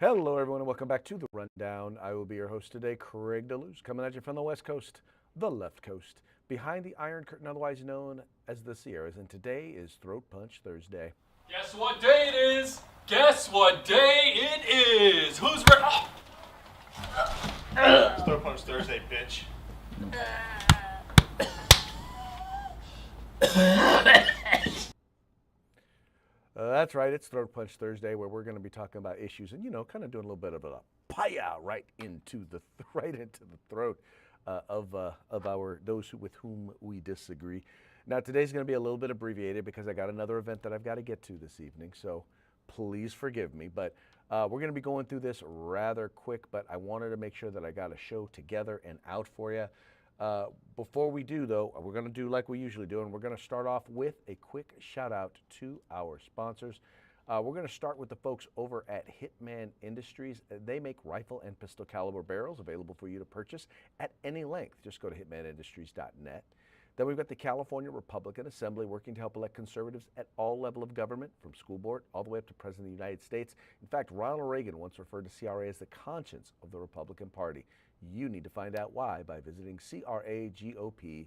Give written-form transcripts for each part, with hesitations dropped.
Hello, everyone, and welcome back to The Rundown. I will be your host today, Craig DeLuz, coming at you from the West Coast, the left coast, behind the Iron Curtain, otherwise known as the Sierras, and today is Throat Punch Thursday. Guess what day it is? Guess what day it is? Who's ready? It's Throw Punch Thursday, bitch. That's right, it's Throat Punch Thursday, where we're going to be talking about issues and, kind of doing a little bit of a paya right into the throat of those with whom we disagree. Now, today's going to be a little bit abbreviated because I got another event that I've got to get to this evening, so please forgive me. But we're going to be going through this rather quick, but I wanted to make sure that I got a show together and out for you. Before we do, though, we're going to do like we usually do, and we're going to start off with a quick shout out to our sponsors. We're going to start with the folks over at Hitman Industries. They make rifle and pistol caliber barrels available for you to purchase at any length. Just go to hitmanindustries.net. Then we've got the California Republican Assembly working to help elect conservatives at all level of government, from school board all the way up to President of the United States. In fact, Ronald Reagan once referred to CRA as the conscience of the Republican Party. You need to find out why by visiting cragop.org.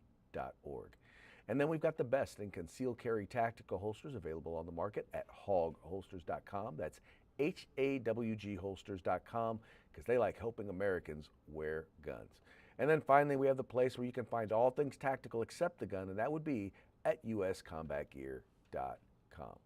And then we've got the best in concealed carry tactical holsters available on the market at hawgholsters.com. That's HAWG holsters.com, because they like helping Americans wear guns. And then finally, we have the place where you can find all things tactical except the gun, and that would be at uscombatgear.com.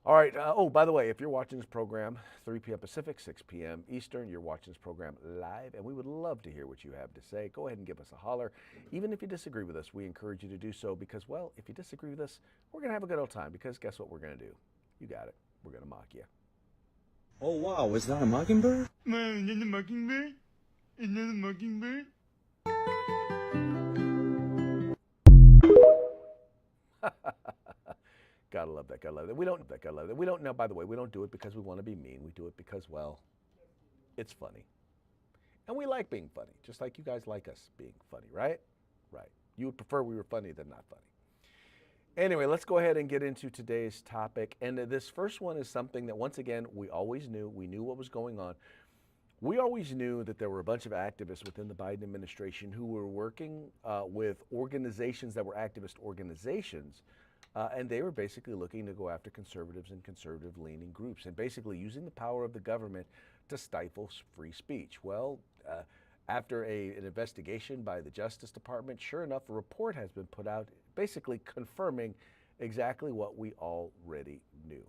All right. By the way, if you're watching this program 3 p.m. Pacific, 6 p.m. Eastern, you're watching this program live, and we would love to hear what you have to say. Go ahead and give us a holler. Even if you disagree with us, we encourage you to do so because, well, if you disagree with us, we're going to have a good old time because guess what we're going to do? You got it. We're going to mock you. Oh, wow. Was that a mockingbird? Man, is that a mockingbird? Is that a mockingbird? Gotta love that. Gotta love that. We don't know, by the way, we don't do it because we want to be mean. We do it because, well, it's funny. And we like being funny, just like you guys like us being funny, right? Right. You would prefer we were funny than not funny. Anyway, let's go ahead and get into today's topic. And this first one is something that, once again, we always knew. We knew what was going on. We always knew that there were a bunch of activists within the Biden administration who were working with organizations that were activist organizations. And they were basically looking to go after conservatives and conservative-leaning groups and basically using the power of the government to stifle free speech. Well, after an investigation by the Justice Department, sure enough, a report has been put out basically confirming exactly what we already knew.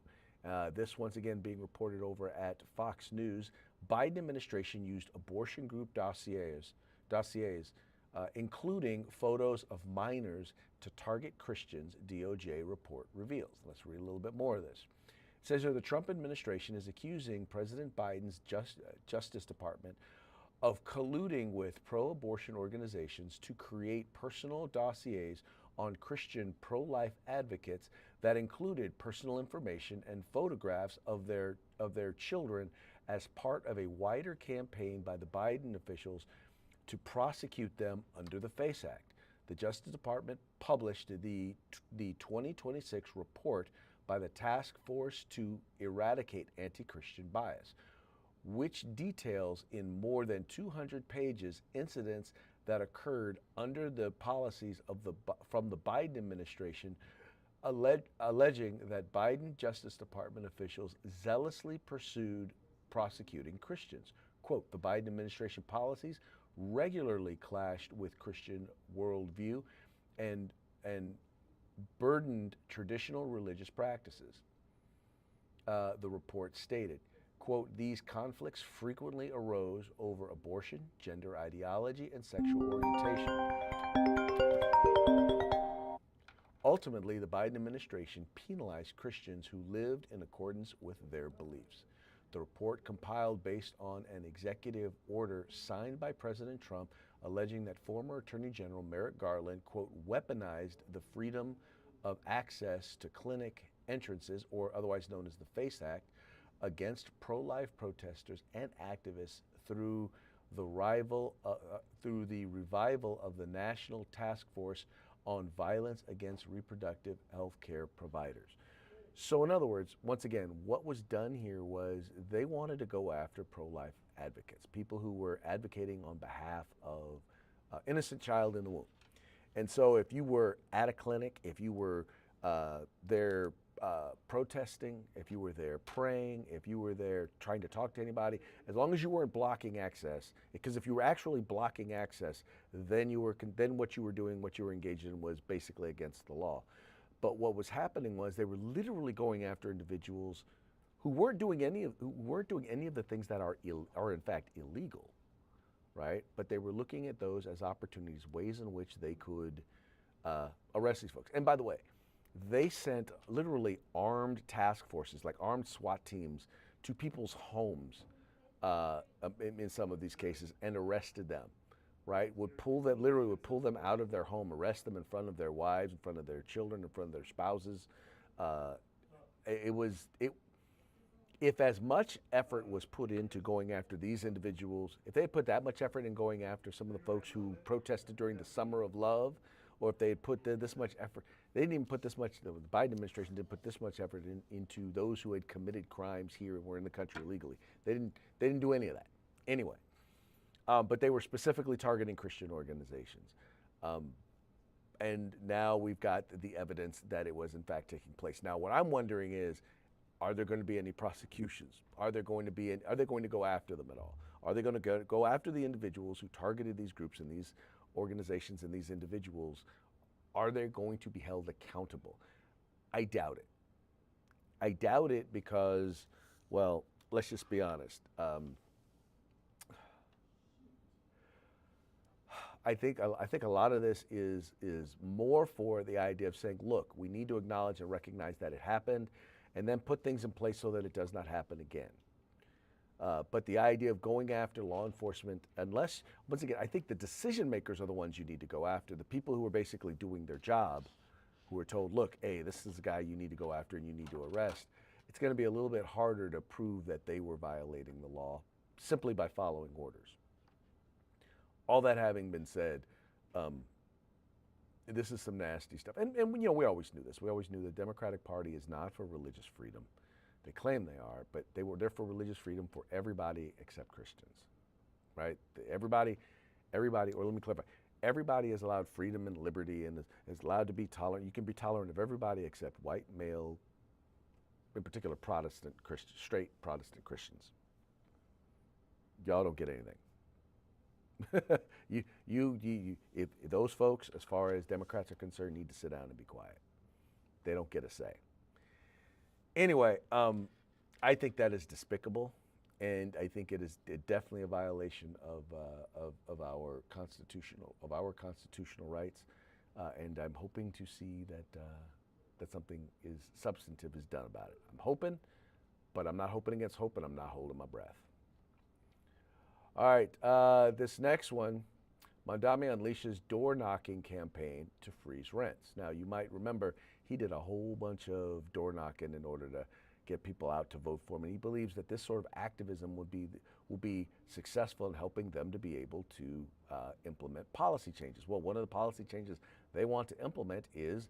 This, once again, being reported over at Fox News. Biden administration used abortion group dossiers, including photos of minors to target Christians, DOJ report reveals. Let's read a little bit more of this. It says here the Trump administration is accusing President Biden's Justice Department of colluding with pro-abortion organizations to create personal dossiers on Christian pro-life advocates that included personal information and photographs of their children as part of a wider campaign by the Biden officials to prosecute them under the FACE Act. The Justice Department published the 2026 report by the Task Force to Eradicate Anti-Christian Bias, which details in more than 200 pages incidents that occurred under the policies from the Biden administration, alleging that Biden Justice Department officials zealously pursued prosecuting Christians. Quote, the Biden administration policies regularly clashed with Christian worldview and burdened traditional religious practices. The report stated, quote, these conflicts frequently arose over abortion, gender ideology, and sexual orientation. Ultimately, the Biden administration penalized Christians who lived in accordance with their beliefs. The report, compiled based on an executive order signed by President Trump, alleging that former Attorney General Merrick Garland, quote, weaponized the freedom of access to clinic entrances, or otherwise known as the FACE Act, against pro-life protesters and activists through the revival of the National Task Force on Violence Against Reproductive Health Care Providers. So in other words, once again, what was done here was they wanted to go after pro-life advocates, people who were advocating on behalf of innocent child in the womb. And so if you were at a clinic, if you were there protesting, if you were there praying, if you were there trying to talk to anybody, as long as you weren't blocking access, because if you were actually blocking access, then what you were doing, what you were engaged in was basically against the law. But what was happening was they were literally going after individuals who weren't doing any of the things that are in fact illegal, right? But they were looking at those as opportunities, ways in which they could arrest these folks. And by the way, they sent literally armed task forces, like armed SWAT teams, to people's homes in some of these cases and arrested them, right? Would pull them out of their home, arrest them in front of their wives, in front of their children, in front of their spouses. If as much effort was put into going after these individuals, if they had put that much effort in going after some of the folks who protested during the Summer of Love, or if they had put this much effort, they didn't even put this much, the Biden administration didn't put this much effort into those who had committed crimes here and were in the country illegally. They didn't do any of that. Anyway, but they were specifically targeting Christian organizations. And now we've got the evidence that it was in fact taking place. Now, what I'm wondering is, are there going to be any prosecutions? Are they going to go after them at all? Are they going to go after the individuals who targeted these groups and these organizations and these individuals? Are they going to be held accountable? I doubt it. I doubt it because, well, let's just be honest. I think a lot of this is more for the idea of saying, look, we need to acknowledge and recognize that it happened, and then put things in place so that it does not happen again. But the idea of going after law enforcement, unless, once again, I think the decision makers are the ones you need to go after, the people who are basically doing their job, who are told, look, hey, this is the guy you need to go after and you need to arrest. It's going to be a little bit harder to prove that they were violating the law simply by following orders. All that having been said, this is some nasty stuff. And you know, we always knew this. We always knew the Democratic Party is not for religious freedom. They claim they are, but they're for religious freedom for everybody except Christians, right? Everybody, or let me clarify, everybody is allowed freedom and liberty and is allowed to be tolerant. You can be tolerant of everybody except white, male, in particular Protestant Christians, straight Protestant Christians. Y'all don't get anything. If those folks, as far as Democrats are concerned, need to sit down and be quiet. They don't get a say. Anyway, I think that is despicable, and I think it is definitely a violation of our constitutional rights. And I'm hoping to see that something substantive is done about it. I'm hoping, but I'm not hoping against hope, and I'm not holding my breath. All right, this next one, Mondami unleashes door-knocking campaign to freeze rents. Now, you might remember he did a whole bunch of door-knocking in order to get people out to vote for him, and he believes that this sort of activism will be successful in helping them to be able to implement policy changes. Well, one of the policy changes they want to implement is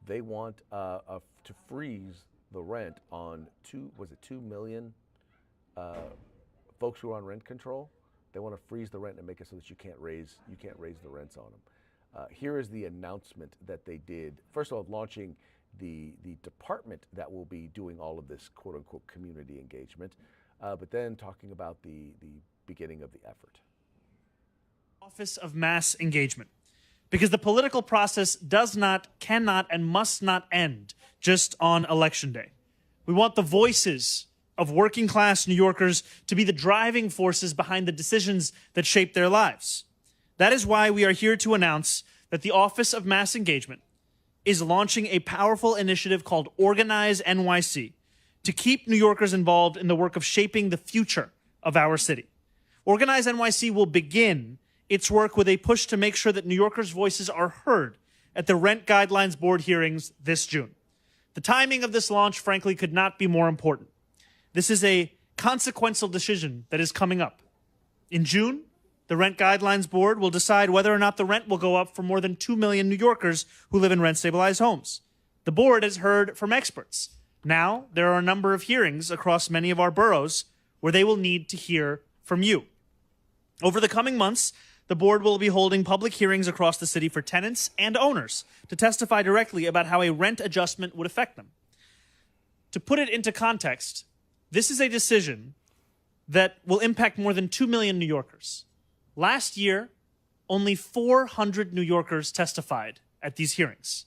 they want to freeze the rent on 2 million folks who are on rent control. They want to freeze the rent and make it so that you can't raise the rents on them. Here is the announcement that they did. First of all, launching the department that will be doing all of this quote unquote community engagement, but then talking about the beginning of the effort. Office of Mass Engagement. Because the political process does not, cannot, and must not end just on Election Day. We want the voices of working class New Yorkers to be the driving forces behind the decisions that shape their lives. That is why we are here to announce that the Office of Mass Engagement is launching a powerful initiative called Organize NYC to keep New Yorkers involved in the work of shaping the future of our city. Organize NYC will begin its work with a push to make sure that New Yorkers' voices are heard at the Rent Guidelines Board hearings this June. The timing of this launch, frankly, could not be more important. This is a consequential decision that is coming up. In June, the Rent Guidelines Board will decide whether or not the rent will go up for more than 2 million New Yorkers who live in rent-stabilized homes. The board has heard from experts Now, there are a number of hearings across many of our boroughs where they will need to hear from you. Over the coming months, the board will be holding public hearings across the city for tenants and owners to testify directly about how a rent adjustment would affect them. To put it into context, this is a decision that will impact more than 2 million New Yorkers. Last year, only 400 New Yorkers testified at these hearings.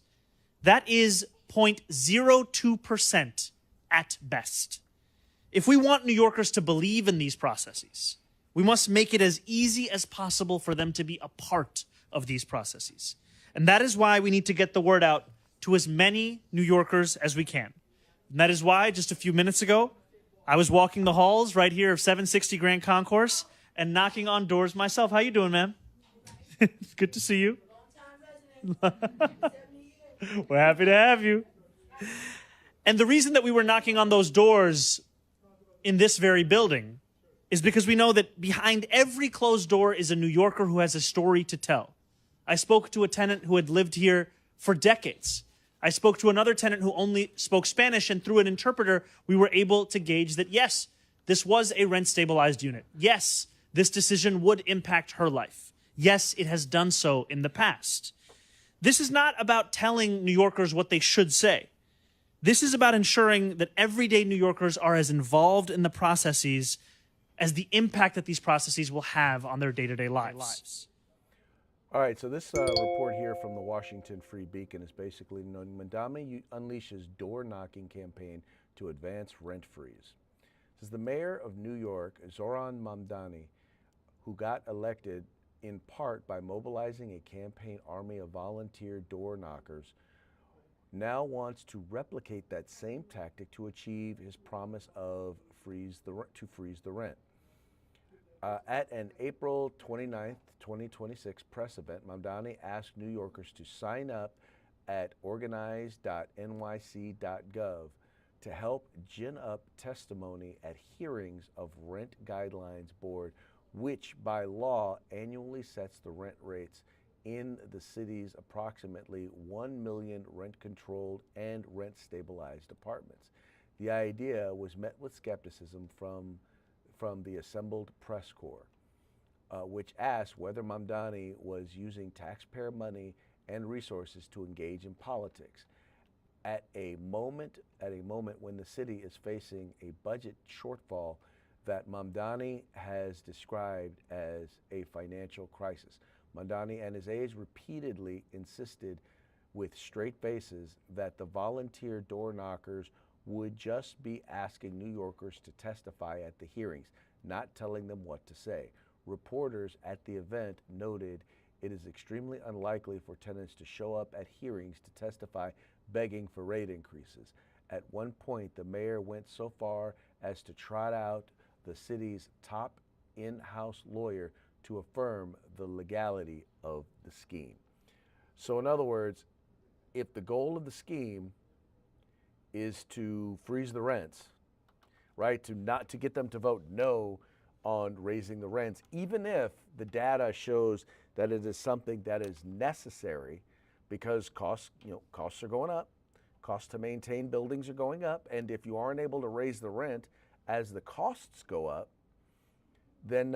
That is 0.02% at best. If we want New Yorkers to believe in these processes, we must make it as easy as possible for them to be a part of these processes. And that is why we need to get the word out to as many New Yorkers as we can. And that is why, just a few minutes ago, I was walking the halls right here of 760 Grand Concourse and knocking on doors myself. How you doing, ma'am? It's good to see you. We're happy to have you. And the reason that we were knocking on those doors in this very building is because we know that behind every closed door is a New Yorker who has a story to tell. I spoke to a tenant who had lived here for decades. I spoke to another tenant who only spoke Spanish, and through an interpreter, we were able to gauge that, yes, this was a rent-stabilized unit. Yes, this decision would impact her life. Yes, it has done so in the past. This is not about telling New Yorkers what they should say. This is about ensuring that everyday New Yorkers are as involved in the processes as the impact that these processes will have on their day-to-day lives. All right, so this report here from the Washington Free Beacon is basically known. Mamdani unleashes door-knocking campaign to advance rent freeze. This is the mayor of New York, Zohran Mamdani, who got elected in part by mobilizing a campaign army of volunteer door knockers, now wants to replicate that same tactic to achieve his promise of freeze the rent. At an April 29th, 2026 press event, Mamdani asked New Yorkers to sign up at organize.nyc.gov to help gin up testimony at hearings of Rent Guidelines Board, which by law annually sets the rent rates in the city's approximately 1 million rent-controlled and rent-stabilized apartments. The idea was met with skepticism from the assembled press corps, which asked whether Mamdani was using taxpayer money and resources to engage in politics at a moment when the city is facing a budget shortfall that Mamdani has described as a financial crisis. Mamdani and his aides repeatedly insisted with straight faces that the volunteer door knockers would just be asking New Yorkers to testify at the hearings, not telling them what to say. Reporters at the event noted it is extremely unlikely for tenants to show up at hearings to testify begging for rate increases. At one point, the mayor went so far as to trot out the city's top in-house lawyer to affirm the legality of the scheme. So in other words, if the goal of the scheme is to freeze the rents, right, to get them to vote no on raising the rents, even if the data shows that it is something that is necessary because costs are going up, costs to maintain buildings are going up, and if you aren't able to raise the rent as the costs go up, then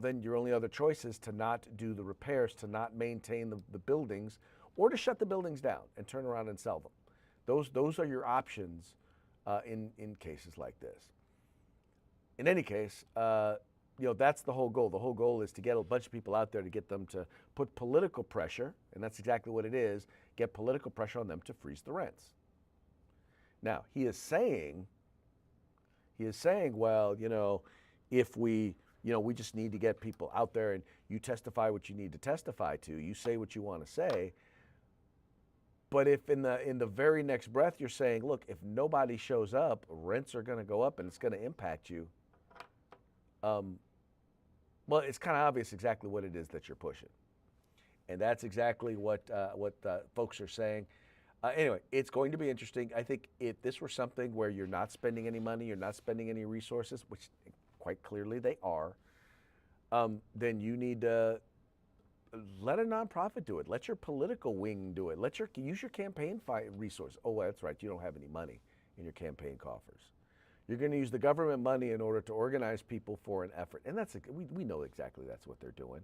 then your only other choice is to not do the repairs, to not maintain the buildings, or to shut the buildings down and turn around and sell them. Those are your options in cases like this. In any case, that's the whole goal. The whole goal is to get a bunch of people out there, to get them to put political pressure, and that's exactly what it is, get political pressure on them to freeze the rents. Now, he is saying, well, if we just need to get people out there and you testify what you need to testify to, you say what you want to say. But if in the very next breath you're saying, look, if nobody shows up, rents are going to go up and it's going to impact you, well, it's kind of obvious exactly what it is that you're pushing. And that's exactly what folks are saying. Anyway, it's going to be interesting. I think if this were something where you're not spending any money, you're not spending any resources, which quite clearly they are, then you need to let a nonprofit do it. Let your political wing do it. Use your campaign resource. Oh, that's right. You don't have any money. in your campaign coffers. You're going to use the government money in order to organize people for an effort. And we know exactly that's what they're doing.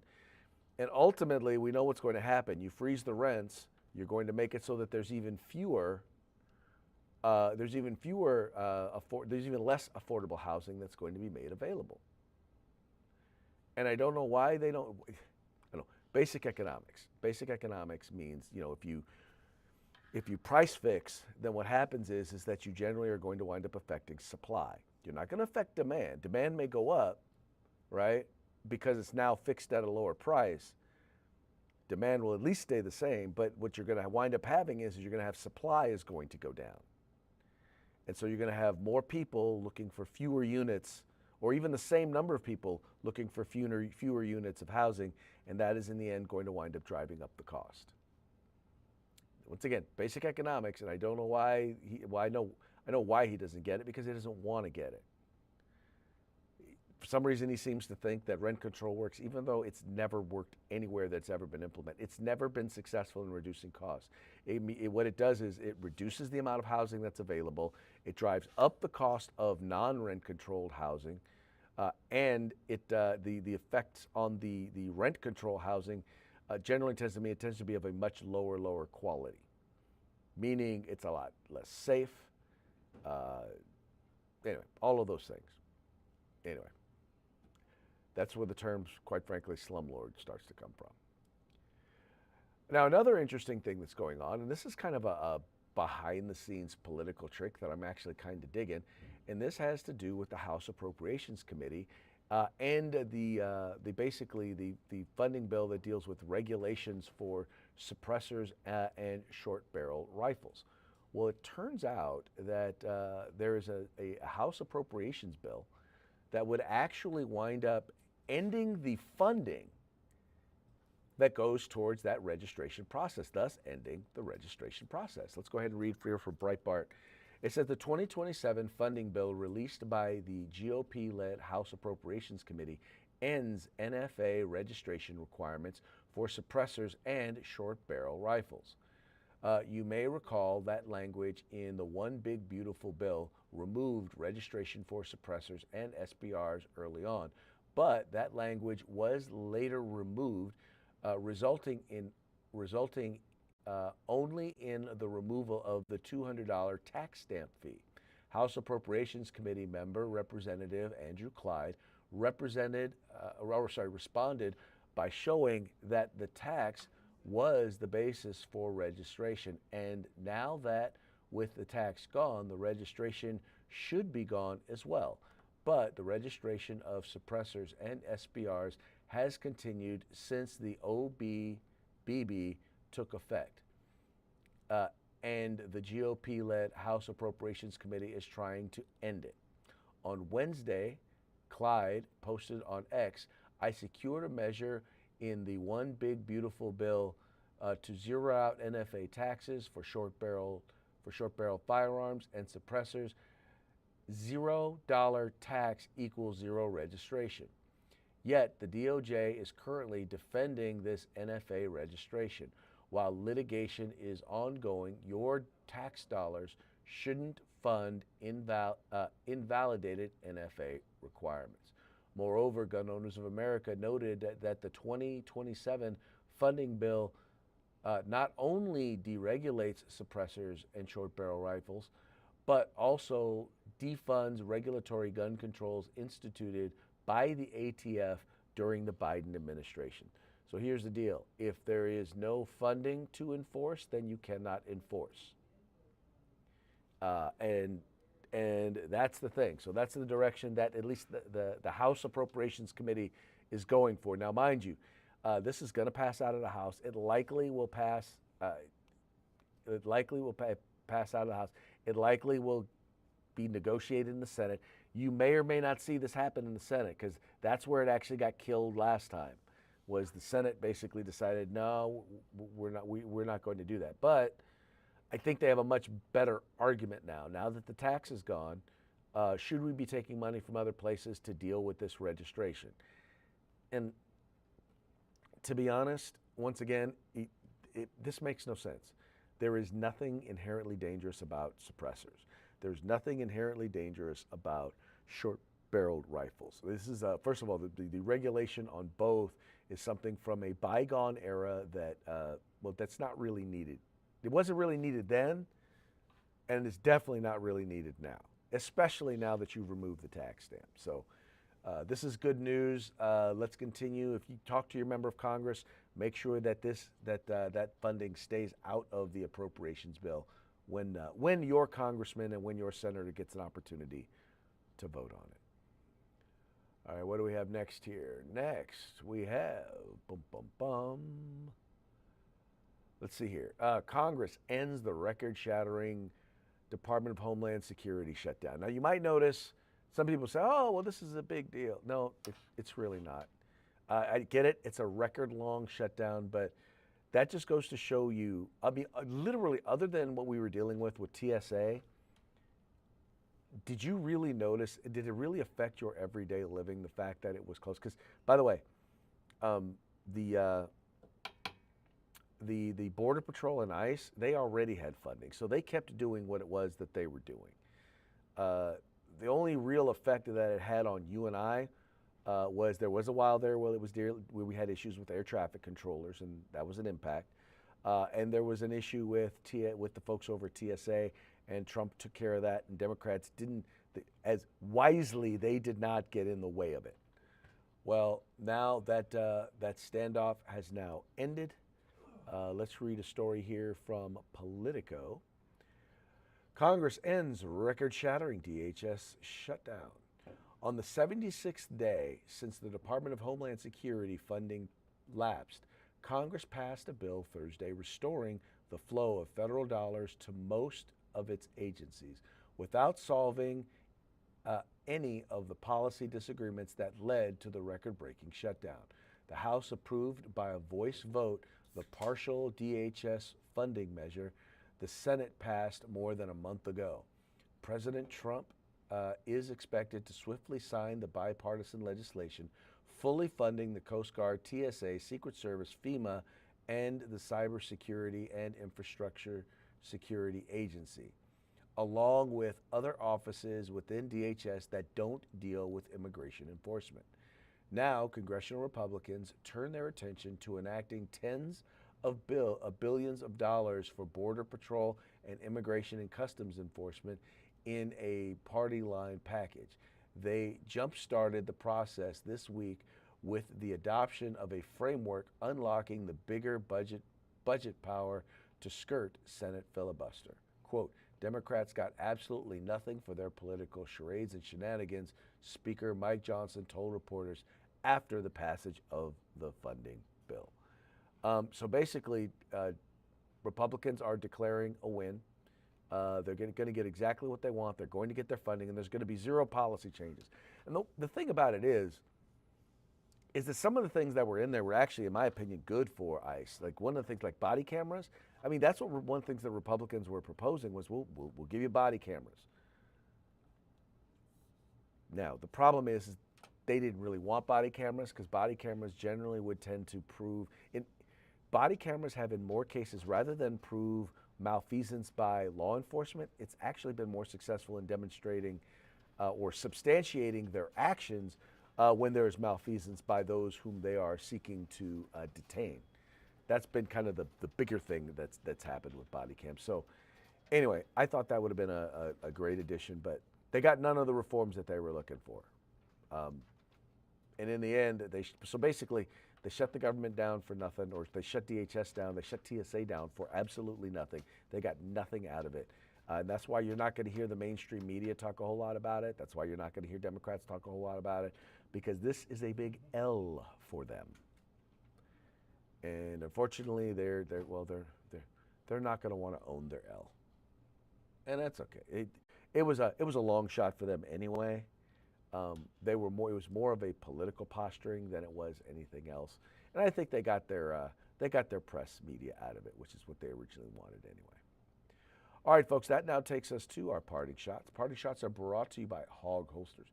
And ultimately, we know what's going to happen. You freeze the rents, you're going to make it so that there's even less affordable housing that's going to be made available. And I don't know why they don't. I know basic economics. Basic economics means, if you price fix, then what happens is that you generally are going to wind up affecting supply. You're not going to affect demand. Demand may go up, right? Because it's now fixed at a lower price. Demand will at least stay the same, but what you're going to wind up having is you're going to have supply is going to go down. And so you're going to have more people looking for fewer units, or even the same number of people looking for fewer units of housing, and that is in the end going to wind up driving up the cost. Once again, basic economics, and I don't know why. I know why he doesn't get it, because he doesn't want to get it. For some reason, he seems to think that rent control works, even though it's never worked anywhere that's ever been implemented. It's never been successful in reducing costs. What it does is it reduces the amount of housing that's available. It drives up the cost of non-rent controlled housing, and the effects on the rent control housing generally tends to be of a much lower quality, meaning it's a lot less safe. Anyway, all of those things. Anyway, that's where the term, quite frankly, slumlord starts to come from. Now, another interesting thing that's going on, and this is kind of a behind-the-scenes political trick that I'm actually kind of digging, and this has to do with the House Appropriations Committee and the funding bill that deals with regulations for suppressors and short-barrel rifles. Well, it turns out that there is a House Appropriations bill that would actually wind up ending the funding that goes towards that registration process, thus ending the registration process. Let's go ahead and read here from Breitbart. It says the 2027 funding bill released by the GOP-led House Appropriations Committee ends NFA registration requirements for suppressors and short-barrel rifles. You may recall that language in the One Big Beautiful Bill removed registration for suppressors and SBRs early on, but that language was later removed, resulting only in the removal of the $200 tax stamp fee. House Appropriations Committee member Representative Andrew Clyde responded by showing that the tax was the basis for registration, and now that with the tax gone, the registration should be gone as well. But the registration of suppressors and SBRs has continued since the OBBB took effect. And the GOP-led House Appropriations Committee is trying to end it. On Wednesday, Clyde posted on X, "I secured a measure in the One Big Beautiful Bill to zero out NFA taxes for short barrel firearms and suppressors. $0 tax equals zero registration." Yet the DOJ is currently defending this NFA registration. While litigation is ongoing, your tax dollars shouldn't fund invalidated NFA requirements. Moreover, Gun Owners of America noted that the 2027 funding bill not only deregulates suppressors and short barrel rifles, but also defunds regulatory gun controls instituted by the ATF during the Biden administration. So here's the deal. If there is no funding to enforce, then you cannot enforce. And that's the thing. So that's the direction that at least the House Appropriations Committee is going for. Now, mind you, this is going to pass out of the House. It likely will pass. Pass out of the House. It likely will be negotiated in the Senate. You may or may not see this happen in the Senate, because that's where it actually got killed last time. Was the Senate basically decided, no, we're not going to do that. But I think they have a much better argument now. Now that the tax is gone, should we be taking money from other places to deal with this registration? And to be honest, once again, this makes no sense. There is nothing inherently dangerous about suppressors. There's nothing inherently dangerous about short-barreled rifles. This is, first of all, the regulation on both is something from a bygone era that, well, that's not really needed. It wasn't really needed then, and it's definitely not really needed now, especially now that you've removed the tax stamp. So this is good news. Let's continue. If you talk to your member of Congress, make sure that that funding stays out of the appropriations bill when your congressman and when your senator gets an opportunity to vote on it. All right, what do we have next here? Next, we have, let's see here. Congress ends the record-shattering Department of Homeland Security shutdown. Now, you might notice some people say, oh, well, this is a big deal. No, it's really not. I get it. It's a record-long shutdown, but that just goes to show you, I mean, literally, other than what we were dealing with TSA, did you really notice, did it really affect your everyday living, the fact that it was closed? Because, by the way, the Border Patrol and ICE, they already had funding, so they kept doing what it was that they were doing. The only real effect that it had on you and I was there was a while there where where we had issues with air traffic controllers, and that was an impact. And there was an issue with the folks over at TSA, and Trump took care of that, and Democrats didn't, as wisely, they did not get in the way of it. Well, now that standoff has now ended. Let's read a story here from Politico. Congress ends record-shattering DHS shutdown. On the 76th day since the Department of Homeland Security funding lapsed, Congress passed a bill Thursday restoring the flow of federal dollars to most of its agencies without solving any of the policy disagreements that led to the record-breaking shutdown. The House approved by a voice vote the partial DHS funding measure the Senate passed more than a month ago. President Trump is expected to swiftly sign the bipartisan legislation fully funding the Coast Guard, TSA, Secret Service, FEMA, and the Cybersecurity and Infrastructure Security Agency, along with other offices within DHS that don't deal with immigration enforcement. Now, congressional Republicans turn their attention to enacting tens of billions of dollars for Border Patrol and Immigration and Customs Enforcement in a party line package. They jump-started the process this week with the adoption of a framework unlocking the bigger budget power to skirt Senate filibuster. Quote, Democrats got absolutely nothing for their political charades and shenanigans, Speaker Mike Johnson told reporters after the passage of the funding bill. So basically, Republicans are declaring a win. They're going to get exactly what they want. They're going to get their funding, and there's going to be zero policy changes. And the thing about it is that some of the things that were in there were actually, in my opinion, good for ICE. Like one of the things like body cameras. I mean, that's what one of the things that Republicans were proposing was we'll give you body cameras. Now, the problem is they didn't really want body cameras because body cameras generally would tend to prove, body cameras have in more cases, rather than prove malfeasance by law enforcement, it's actually been more successful in demonstrating or substantiating their actions when there is malfeasance by those whom they are seeking to detain. That's been kind of the bigger thing that's happened with body cams. So anyway, I thought that would have been a great addition, but they got none of the reforms that they were looking for. And in the end, so basically, they shut the government down for nothing, or they shut DHS down, they shut TSA down for absolutely nothing. They got nothing out of it. And that's why you're not going to hear the mainstream media talk a whole lot about it. That's why you're not going to hear Democrats talk a whole lot about it, because this is a big L for them. And unfortunately, they're not going to want to own their L, and that's okay. It was a long shot for them anyway. It was more of a political posturing than it was anything else, and I think they got their press media out of it, which is what they originally wanted anyway. All right, folks, that now takes us to our parting shots. Parting shots are brought to you by Hog Holsters.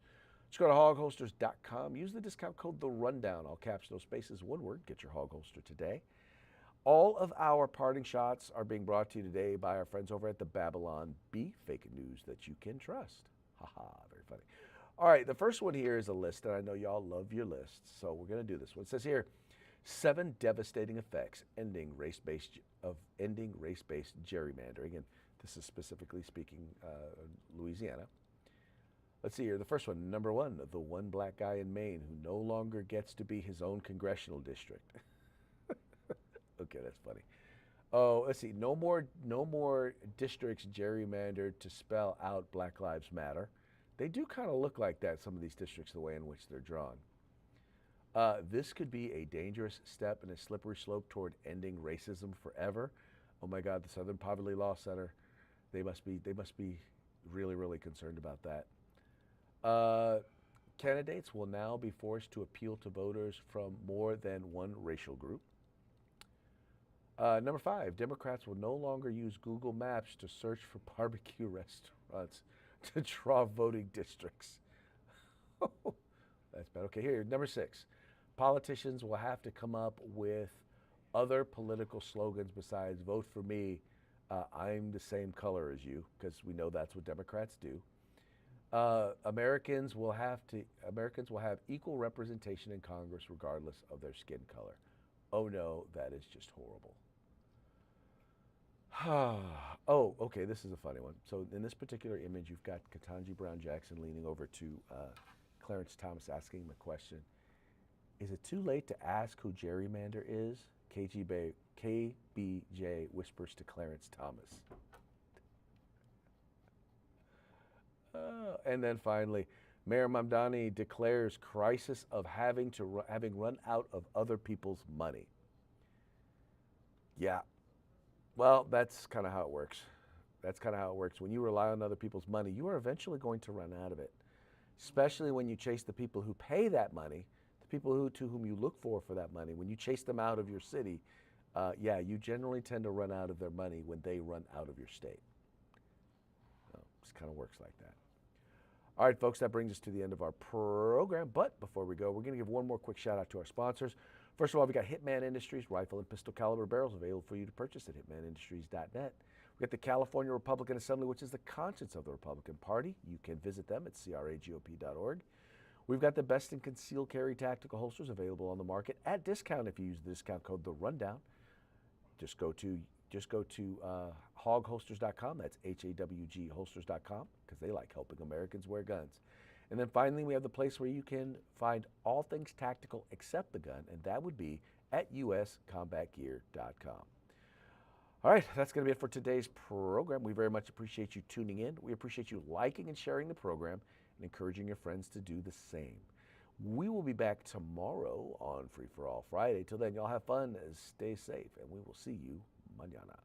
Just go to hogholsters.com. Use the discount code The Rundown, all caps, no spaces, one word. Get your Hog Holster today. All of our parting shots are being brought to you today by our friends over at the Babylon Bee, fake news that you can trust. Haha, very funny. All right, the first one here is a list, and I know y'all love your lists, so we're going to do this one. It says here, 7 devastating effects ending race-based gerrymandering, and this is specifically speaking Louisiana. Let's see here. The first one, number 1, the one black guy in Maine who no longer gets to be his own congressional district. Okay, that's funny. Oh, let's see. No more districts gerrymandered to spell out Black Lives Matter. They do kind of look like that, some of these districts, the way in which they're drawn. This could be a dangerous step and a slippery slope toward ending racism forever. Oh my God, the Southern Poverty Law Center, they must be really, really concerned about that. Candidates will now be forced to appeal to voters from more than one racial group. Number 5, Democrats will no longer use Google Maps to search for barbecue restaurants to draw voting districts. That's bad. Okay, here, number 6. Politicians will have to come up with other political slogans besides "vote for me, I'm the same color as you," because we know that's what Democrats do. Americans will have equal representation in Congress regardless of their skin color. Oh no, that is just horrible. Oh, okay, this is a funny one. So in this particular image, you've got Ketanji Brown Jackson leaning over to Clarence Thomas, asking him a question. Is it too late to ask who gerrymander is? KBJ whispers to Clarence Thomas. And then finally, Mayor Mamdani declares crisis of having run out of other people's money. Yeah. Well, that's kind of how it works. That's kind of how it works. When you rely on other people's money, you are eventually going to run out of it, especially when you chase the people who pay that money, the people to whom you look for that money. When you chase them out of your city, yeah, you generally tend to run out of their money when they run out of your state. So it just kind of works like that. All right, folks, that brings us to the end of our program. But before we go, we're going to give one more quick shout out to our sponsors. First of all, we got Hitman Industries, rifle and pistol caliber barrels available for you to purchase at hitmanindustries.net. We got the California Republican Assembly, which is the conscience of the Republican Party. You can visit them at cragop.org. We've got the best in concealed carry tactical holsters available on the market at discount if you use the discount code The Rundown. Just go to hogholsters.com. That's HAWG holsters.com, because they like helping Americans wear guns. And then finally, we have the place where you can find all things tactical except the gun, and that would be at uscombatgear.com. All right, that's going to be it for today's program. We very much appreciate you tuning in. We appreciate you liking and sharing the program and encouraging your friends to do the same. We will be back tomorrow on Free for All Friday. Till then, y'all have fun, stay safe, and we will see you mañana.